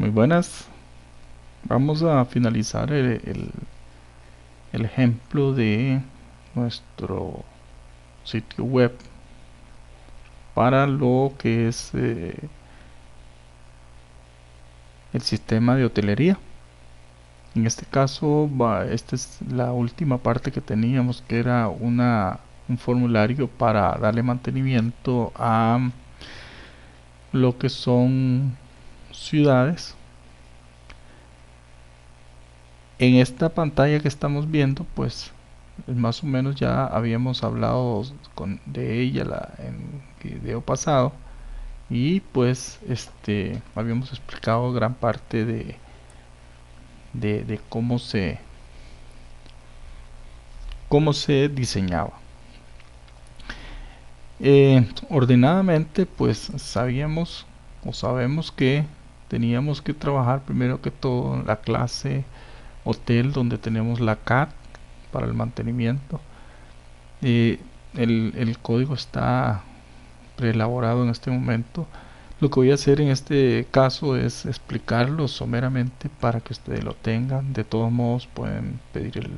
Muy buenas. Vamos a finalizar el ejemplo de nuestro sitio web para lo que es el sistema de hotelería. En este caso, esta es la última parte que teníamos, que era un formulario para darle mantenimiento a lo que son ciudades. En esta pantalla que estamos viendo, pues más o menos ya habíamos hablado de ella en el video pasado, y pues habíamos explicado gran parte de cómo se diseñaba. Ordenadamente, pues sabíamos o sabemos que teníamos que trabajar primero que todo en la clase hotel, donde tenemos la CAT para el mantenimiento. Eh, el código está preelaborado en este momento. Lo que voy a hacer en este caso es explicarlo someramente para que ustedes lo tengan. De todos modos pueden pedir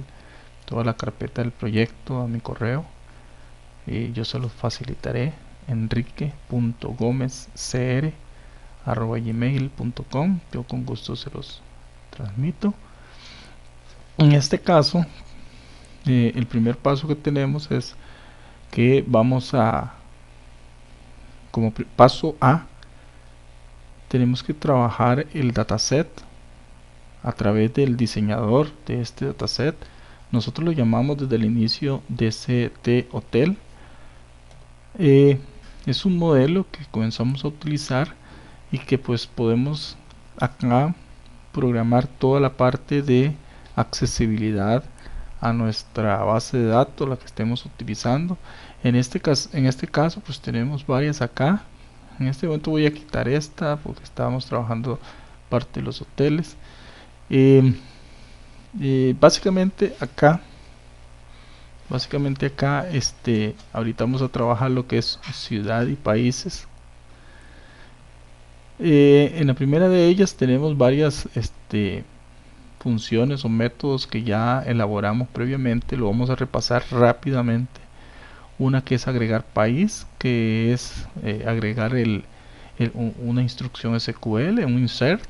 toda la carpeta del proyecto a mi correo y yo se los facilitaré. enrique.gomezcr@gmail.com. Yo con gusto se los transmito. En este caso, el primer paso que tenemos es que vamos a, como paso A, tenemos que trabajar el dataset a través del diseñador de este dataset. Nosotros lo llamamos desde el inicio DCT Hotel. Es un modelo que comenzamos a utilizar y que pues podemos acá programar toda la parte de accesibilidad a nuestra base de datos, la que estemos utilizando. En este caso pues tenemos varias acá. En este momento voy a quitar esta porque estábamos trabajando parte de los hoteles. Eh, básicamente acá, ahorita vamos a trabajar lo que es ciudad y países. En la primera de ellas tenemos varias funciones o métodos que ya elaboramos previamente. Lo vamos a repasar rápidamente. Una que es agregar país, que es agregar una instrucción SQL, un insert,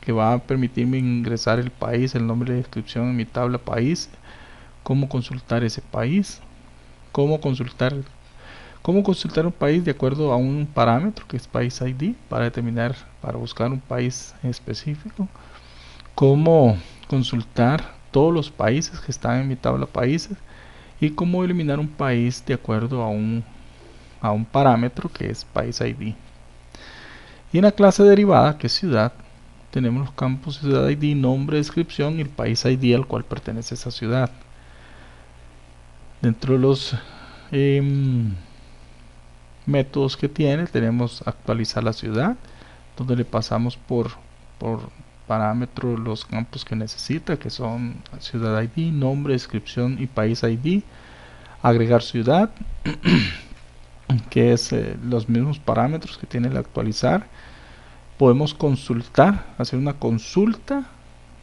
que va a permitirme ingresar el país, el nombre de descripción en mi tabla país, cómo consultar ese país, cómo consultar cómo consultar un país de acuerdo a un parámetro que es país ID para buscar un país en específico, cómo consultar todos los países que están en mi tabla países y cómo eliminar un país de acuerdo a un parámetro que es país ID. Y en la clase derivada, que es ciudad, tenemos los campos ciudad ID, nombre, descripción y el país ID al cual pertenece esa ciudad. Dentro de los métodos que tiene, tenemos actualizar la ciudad, donde le pasamos por parámetros los campos que necesita, que son ciudad ID, nombre, descripción y país ID. Agregar ciudad, que es los mismos parámetros que tiene el actualizar. Podemos consultar, hacer una consulta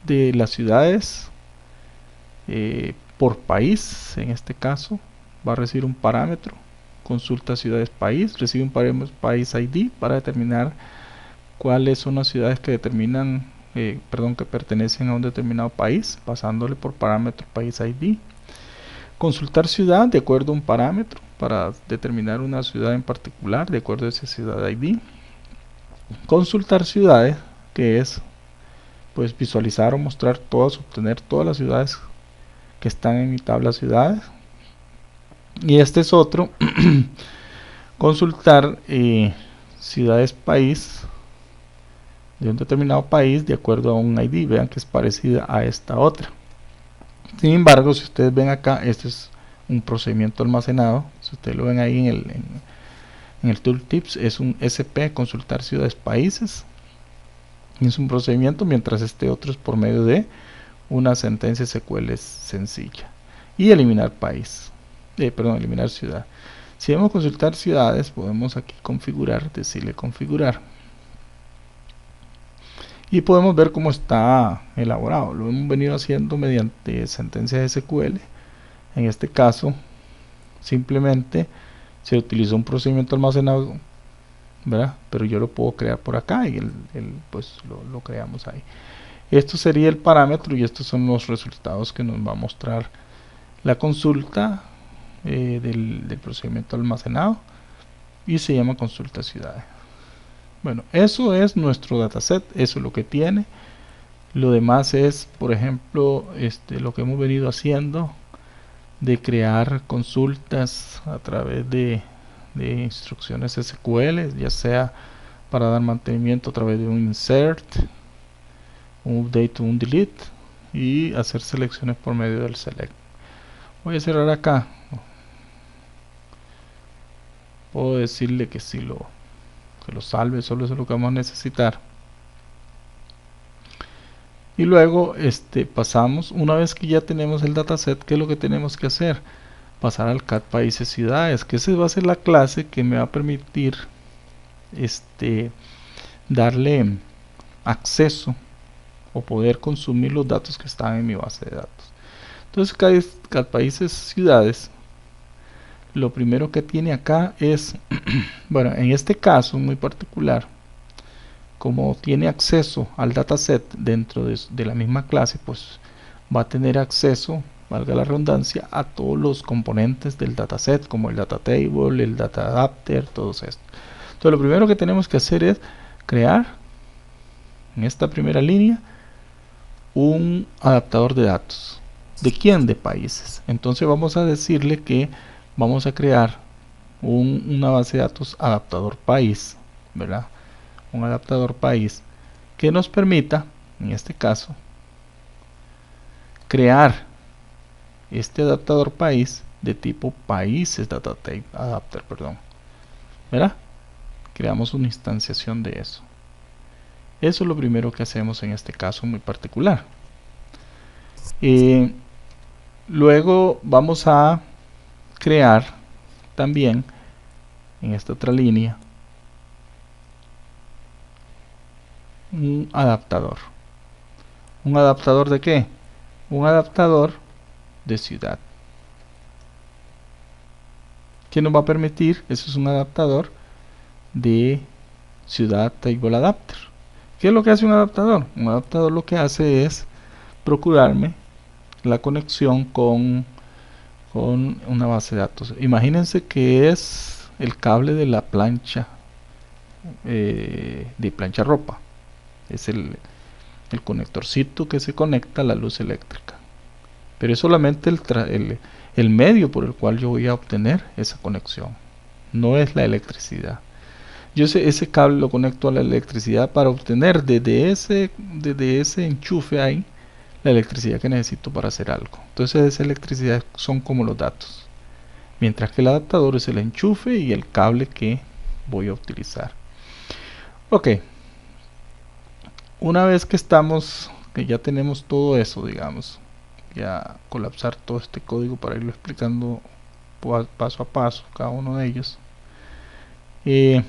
de las ciudades por país. En este caso va a recibir un parámetro, consulta ciudades país, recibe un parámetro país ID para determinar cuáles son las ciudades que que pertenecen a un determinado país, pasándole por parámetro país ID. Consultar ciudad de acuerdo a un parámetro para determinar una ciudad en particular de acuerdo a esa ciudad ID. Consultar ciudades, que es pues visualizar o mostrar todas, obtener todas las ciudades que están en mi tabla ciudades. Y este es otro, consultar ciudades país de un determinado país de acuerdo a un ID. Vean que es parecida a esta otra. Sin embargo, si ustedes ven acá, este es un procedimiento almacenado. Si ustedes lo ven ahí en el tooltips, es un SP, consultar ciudades países. Es un procedimiento, mientras este otro es por medio de una sentencia SQL sencilla. Y eliminar país, eliminar ciudad. Si vamos a consultar ciudades, podemos aquí configurar, decirle configurar. y podemos ver cómo está elaborado. Lo hemos venido haciendo mediante sentencias SQL. En este caso simplemente se utilizó un procedimiento almacenado, ¿verdad? Pero yo lo puedo crear por acá y pues lo creamos ahí. Esto sería el parámetro y estos son los resultados que nos va a mostrar la consulta del procedimiento almacenado, y se llama consulta ciudades. Bueno, eso es nuestro dataset, eso es lo que tiene. Lo demás es, por ejemplo, lo que hemos venido haciendo de crear consultas a través de instrucciones SQL, ya sea para dar mantenimiento a través de un insert, un update o un delete, y hacer selecciones por medio del select. Voy a cerrar acá. Puedo decirle que si que lo salve, solo eso es lo que vamos a necesitar. Y luego pasamos, una vez que ya tenemos el dataset, ¿qué es lo que tenemos que hacer? Pasar al CAD países ciudades, que esa va a ser la clase que me va a permitir darle acceso o poder consumir los datos que están en mi base de datos. Entonces CAD países ciudades, lo primero que tiene acá es bueno, en este caso muy particular, como tiene acceso al dataset dentro de la misma clase, pues va a tener acceso, valga la redundancia, a todos los componentes del dataset, como el data table, el data adapter, todo esto. Entonces lo primero que tenemos que hacer es crear en esta primera línea un adaptador de datos. ¿De quién? De países. Entonces vamos a decirle que vamos a crear una base de datos adaptador país, ¿verdad? Un adaptador país que nos permita, en este caso, crear este adaptador país de tipo países data type adapter, perdón, ¿verdad? Creamos una instanciación de eso. Eso es lo primero que hacemos en este caso muy particular. Luego vamos a crear también en esta otra línea un adaptador. ¿Un adaptador de qué? Un adaptador de ciudad. ¿Qué nos va a permitir? Eso es un adaptador de ciudad table adapter. ¿Qué es lo que hace un adaptador? Un adaptador lo que hace es procurarme la conexión con una base de datos. Imagínense que es el cable de la plancha, de plancha ropa. Es el conectorcito que se conecta a la luz eléctrica. Pero es solamente el medio por el cual yo voy a obtener esa conexión. No es la electricidad. Yo ese cable lo conecto a la electricidad para obtener desde ese enchufe ahí la electricidad que necesito para hacer algo. Entonces esa electricidad son como los datos. Mientras que el adaptador es el enchufe y el cable que voy a utilizar. Ok. Una vez que ya tenemos todo eso, digamos, ya colapsar todo este código para irlo explicando paso a paso cada uno de ellos. Y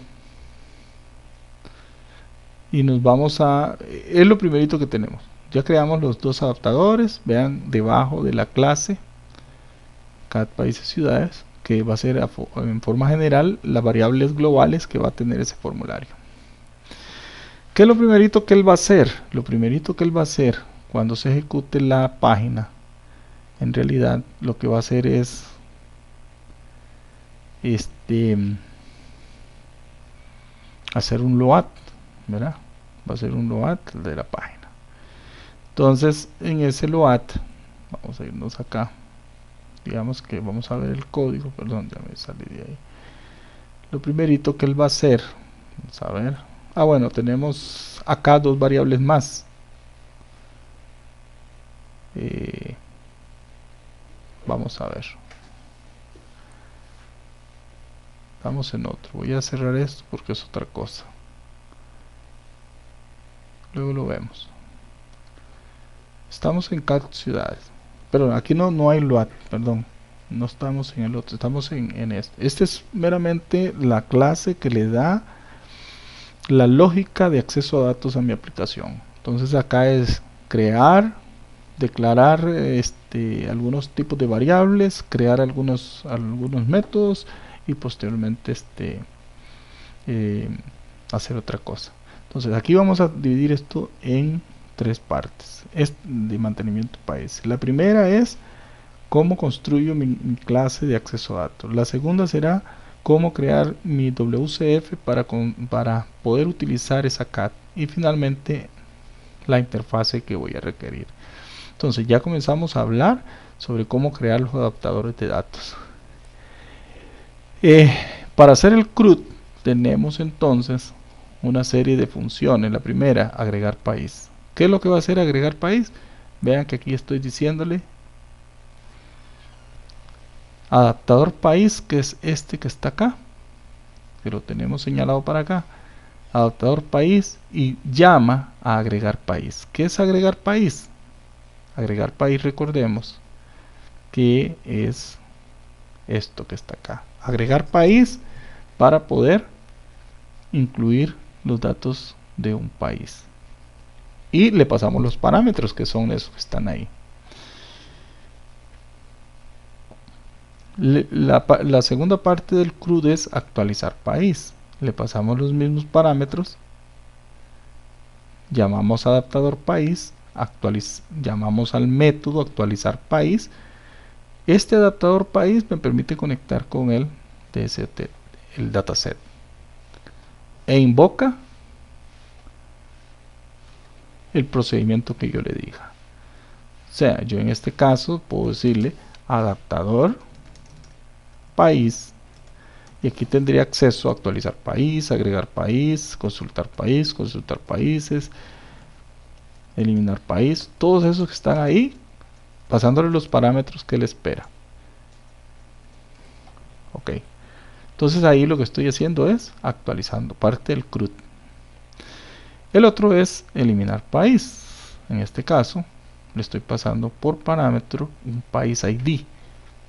nos vamos es lo primerito que tenemos. Ya creamos los dos adaptadores. Vean debajo de la clase CAD países ciudades, que va a ser en forma general las variables globales que va a tener ese formulario. ¿Qué es lo primerito que él va a hacer? Lo primerito que él va a hacer cuando se ejecute la página, en realidad lo que va a hacer es hacer un load, ¿verdad? Va a ser un load de la página. Entonces en ese load vamos a irnos acá, digamos que vamos a ver el código, perdón, ya me salí de ahí. Lo primerito que él va a hacer, vamos a ver, bueno, tenemos acá dos variables más. Vamos a ver, estamos en otro. Voy a cerrar esto porque es otra cosa, luego lo vemos. Estamos en CAD ciudades, pero aquí no hay load, perdón, no estamos en el otro, estamos en este. Este es meramente la clase que le da la lógica de acceso a datos a mi aplicación. Entonces acá es crear, declarar algunos tipos de variables, crear algunos métodos y posteriormente eh, hacer otra cosa. Entonces aquí vamos a dividir esto en tres partes de mantenimiento país. La primera es cómo construyo mi clase de acceso a datos. La segunda será cómo crear mi WCF para poder utilizar esa CAT. Y finalmente la interfase que voy a requerir. Entonces ya comenzamos a hablar sobre cómo crear los adaptadores de datos. Para hacer el CRUD tenemos entonces una serie de funciones. La primera, agregar país. ¿Qué es lo que va a hacer agregar país? Vean que aquí estoy diciéndole adaptador país, que es este que está acá, que lo tenemos señalado para acá. Adaptador país y llama a agregar país. ¿Qué es agregar país? Agregar país, recordemos que es esto que está acá. Agregar país para poder incluir los datos de un país. Y le pasamos los parámetros que son esos que están ahí. La segunda parte del CRUD es actualizar país. Le pasamos los mismos parámetros. Llamamos adaptador país. Llamamos al método actualizar país. Este adaptador país me permite conectar con el DST, el dataset. E invoca el procedimiento que yo le diga. O sea, yo en este caso puedo decirle adaptador país y aquí tendría acceso a actualizar país, agregar país, consultar países, eliminar país, todos esos que están ahí, pasándole los parámetros que él espera. Ok, entonces ahí lo que estoy haciendo es actualizando parte del CRUD. El otro es eliminar país. En este caso le estoy pasando por parámetro un país ID,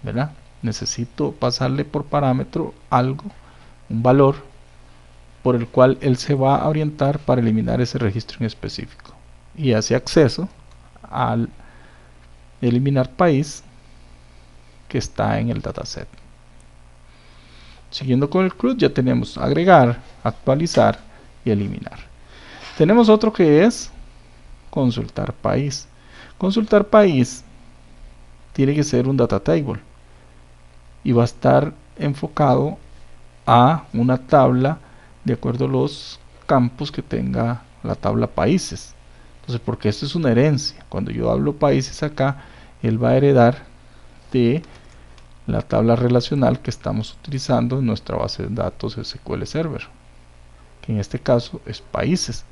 ¿verdad? Necesito pasarle por parámetro algo, un valor por el cual él se va a orientar para eliminar ese registro en específico y hace acceso al eliminar país que está en el dataset. Siguiendo con el CRUD ya tenemos agregar, actualizar y eliminar. Tenemos otro que es consultar país. Consultar país tiene que ser un data table y va a estar enfocado a una tabla de acuerdo a los campos que tenga la tabla países. Entonces, porque esto es una herencia, cuando yo hablo países acá, él va a heredar de la tabla relacional que estamos utilizando en nuestra base de datos SQL Server, que en este caso es países.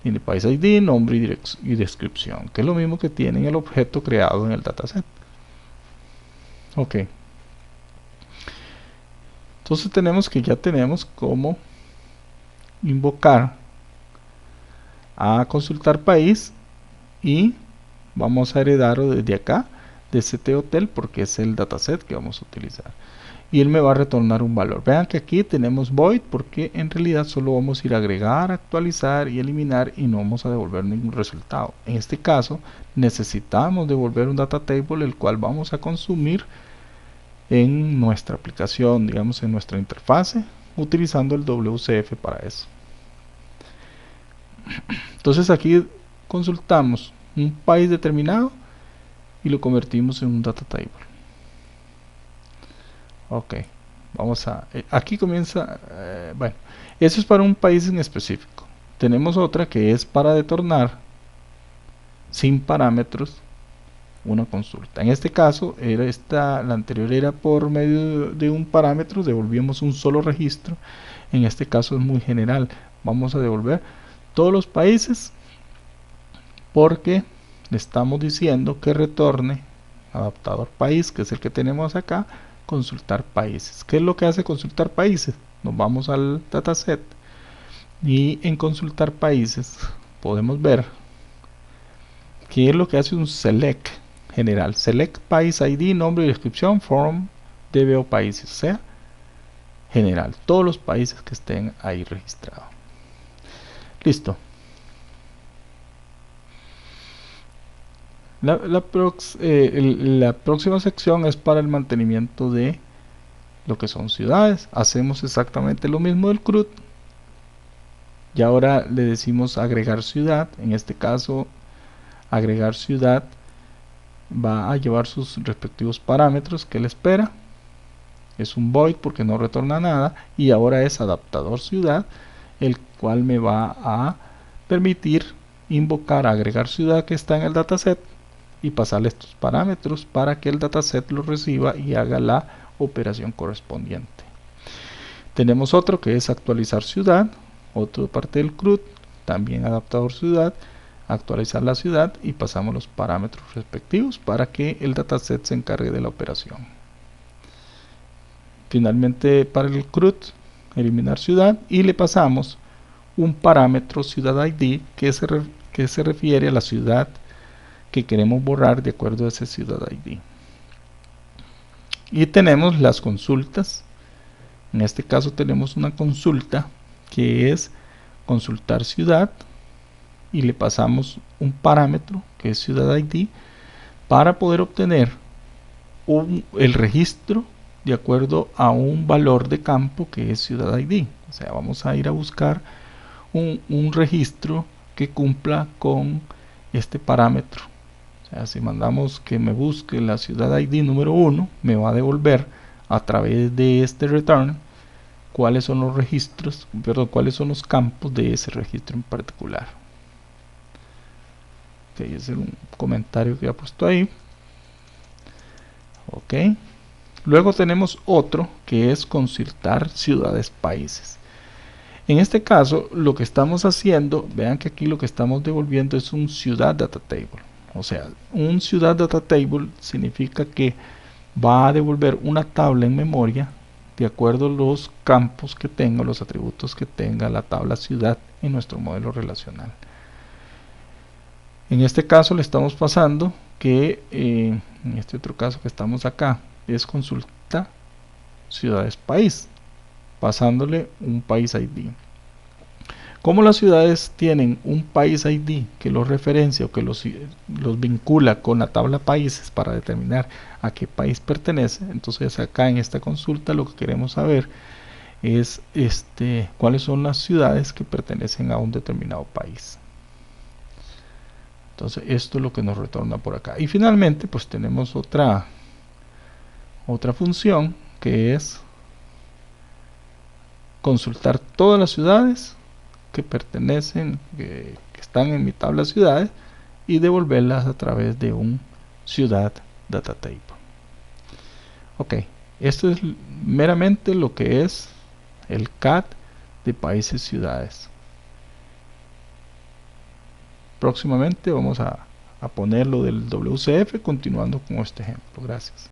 Tiene país ID, nombre y descripción, que es lo mismo que tiene en el objeto creado en el dataset. Ok. Entonces ya tenemos cómo invocar a consultar país y vamos a heredarlo desde acá de ct hotel porque es el dataset que vamos a utilizar y él me va a retornar un valor. Vean que aquí tenemos void porque en realidad solo vamos a ir a agregar, actualizar y eliminar y no vamos a devolver ningún resultado. En este caso necesitamos devolver un data table el cual vamos a consumir en nuestra aplicación, digamos en nuestra interfase, utilizando el WCF para eso. Entonces aquí consultamos un país determinado y lo convertimos en un data table. Ok, vamos a... aquí comienza... bueno, eso es para un país en específico. Tenemos otra que es para retornar sin parámetros una consulta. En este caso, la anterior era por medio de un parámetro, devolvíamos un solo registro. En este caso es muy general. Vamos a devolver todos los países porque le estamos diciendo que retorne adaptador país, que es el que tenemos acá, consultar países. ¿Qué es lo que hace consultar países? Nos vamos al dataset y en consultar países podemos ver qué es lo que hace un select general. Select país ID, nombre y descripción, form, DBO países, o sea, general, todos los países que estén ahí registrados. Listo. La próxima sección es para el mantenimiento de lo que son ciudades. Hacemos exactamente lo mismo del CRUD, y ahora le decimos agregar ciudad. En este caso, agregar ciudad va a llevar sus respectivos parámetros que le espera. Es un void porque no retorna nada, y ahora es adaptador ciudad, el cual me va a permitir invocar agregar ciudad que está en el dataset y pasarle estos parámetros para que el dataset lo reciba y haga la operación correspondiente. Tenemos otro que es actualizar ciudad, otro parte del CRUD, también adaptador ciudad, actualizar la ciudad, y pasamos los parámetros respectivos para que el dataset se encargue de la operación. Finalmente, para el CRUD, eliminar ciudad, y le pasamos un parámetro ciudad ID que se refiere a la ciudad que queremos borrar de acuerdo a ese ciudad ID. Y tenemos las consultas. En este caso tenemos una consulta que es consultar ciudad, y le pasamos un parámetro que es ciudad ID para poder obtener el registro de acuerdo a un valor de campo que es ciudad ID. O sea, vamos a ir a buscar un registro que cumpla con este parámetro. O sea, si mandamos que me busque la ciudad ID número 1, me va a devolver a través de este return cuáles son los registros, perdón, cuáles son los campos de ese registro en particular. Ok, ese es un comentario que ha puesto ahí. Ok. Luego tenemos otro que es consultar ciudades países. En este caso, lo que estamos haciendo, vean que aquí lo que estamos devolviendo es un ciudad data table. O sea, un ciudad data table significa que va a devolver una tabla en memoria de acuerdo a los campos que tenga, los atributos que tenga la tabla ciudad en nuestro modelo relacional. En este caso le estamos pasando que, en este otro caso que estamos acá, es consulta ciudades país, pasándole un país ID. Como las ciudades tienen un país ID que los referencia o que los vincula con la tabla países para determinar a qué país pertenece, entonces acá en esta consulta lo que queremos saber es cuáles son las ciudades que pertenecen a un determinado país. Entonces esto es lo que nos retorna por acá. Y finalmente pues tenemos otra función que es consultar todas las ciudades que pertenecen, que están en mi tabla ciudades, y devolverlas a través de un ciudad data table. Ok, esto es meramente lo que es el CAD de países ciudades. Próximamente vamos a poner lo del WCF, continuando con este ejemplo. Gracias.